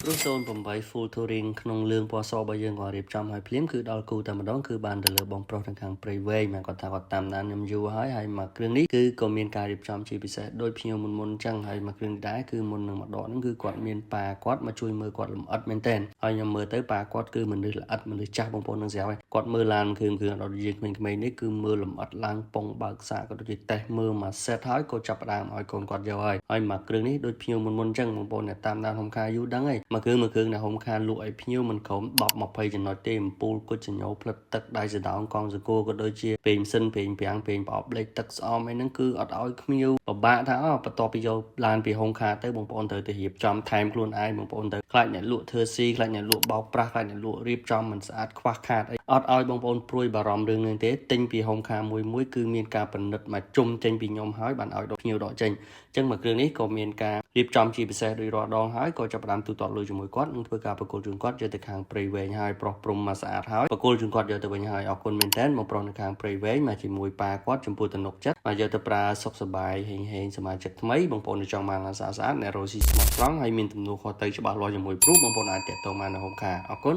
Lúc zone bầm bấy full touringក្នុងលឿងពណ៌សរបស់យើងក៏រៀបចំឲ្យភ្លាមគឺដល់គូតែម្ដងគឺបានទៅលើបងប្រុសទាំងខាងព្រៃវែងមកគាត់ថាគាត់តាមដានខ្ញុំយូរហើយមកគ្រឿងនេះគឺក៏មានការរៀបចំជាពិសេសដោយភ្ញៀវមុនអញ្ចឹងហើយមកគ្រឿងនេះដែរគឺមុននឹងមកដកហ្នឹងគឺគាត់មានប៉ាគាត់មកជួយមើលគាត់លម្អិតមែនតើហើយខ្ញុំមើលទៅប៉ាគាត់គឺមនុស្សល្អិតមនុស្សចាស់បងប្អូននឹងស្រាប់ហើយគាត់មើលឡានគ្រឿងដល់យើងក្មេងៗនេះគឺមើលលម្អិតឡើងពងបើកសាកក៏ដូចជាតេស្តមើលមកសេតហើយក៏ចាប់ផ្ដើមឲ្យកូនគាត់យកហើយមកគ្រឿងនេះដូចភ្ញៀវមុនអញ្ចឹងបងប្អូនអ្នកតាមដានហុំខាយូរដឹងហើយមកគ្រឿងអ្នកហុំខាលក់ឲ្យភ្ញៀវមិនក្រុម10-20ចំណុចទេអំពូលគុជញ្ញោផ្លិតទឹកដៃសដោងកងសកូក៏ដូចជាពេញសិនពេញប្រាំងពេញប្រអប់លេខទឹកស្អមអីហ្នឹងគឺអត់ឲ្យភ្ញៀវពិបាកថាបន្ទាប់ពីយកឡានពីហុំខាទៅបងប្អូនត្រូវទៅរៀបចំថែមខ្លួនឯងបងប្អូនទៅខ្លាចអ្នកលក់ធ្វើស៊ីខ្លាចអ្នកលក់បោកប្រាស់ខ្លាចអ្នកលក់រៀបចំមិនស្អាតខ្វះខាតអីអត់ឲ្យបងប្អូនព្រួយបារម្ភរឿងនេះទេទិញពីហុំខាមួយគឺមានការពិនិត្យមកជុំចេញពីខ្ញុំហើយបានឲ្យដល់ភ្ញៀវដកចេញអញ្ចឹងមកគ្រឿងនេះក៏មានការរៀបចំជាពិសេសដោយរាល់ដងហើយក៏ចាប់ផ្ដើមទូទាត់លុយជាមួយគាត់នឹងធ្វើការប្រគល់ជូនគាត់យកទៅខាងព្រៃវែងហើយប្រោះព្រំមកស្អាតហើយប្រគល់ជូនគាត់យកទៅវិញហើយអរគុណមែនតើមកប្រុសនៅខាងព្រៃវែងមកជាមួយប៉ាគាត់ចំពោះទំនុកចិត្តមកយកទៅប្រើសុខសប្បាយហេងសមាជិកថ្មីបងប្អូនចង់បានស្អាតអ្នករស់ស៊ីស្មោះត្រង់ហើយមានទំនួលខុសត្រូវច្បាស់លាស់ជាមួយព្រោះបងប្អូនអាចតាក់ទងបាននៅហុំខាអរគុណ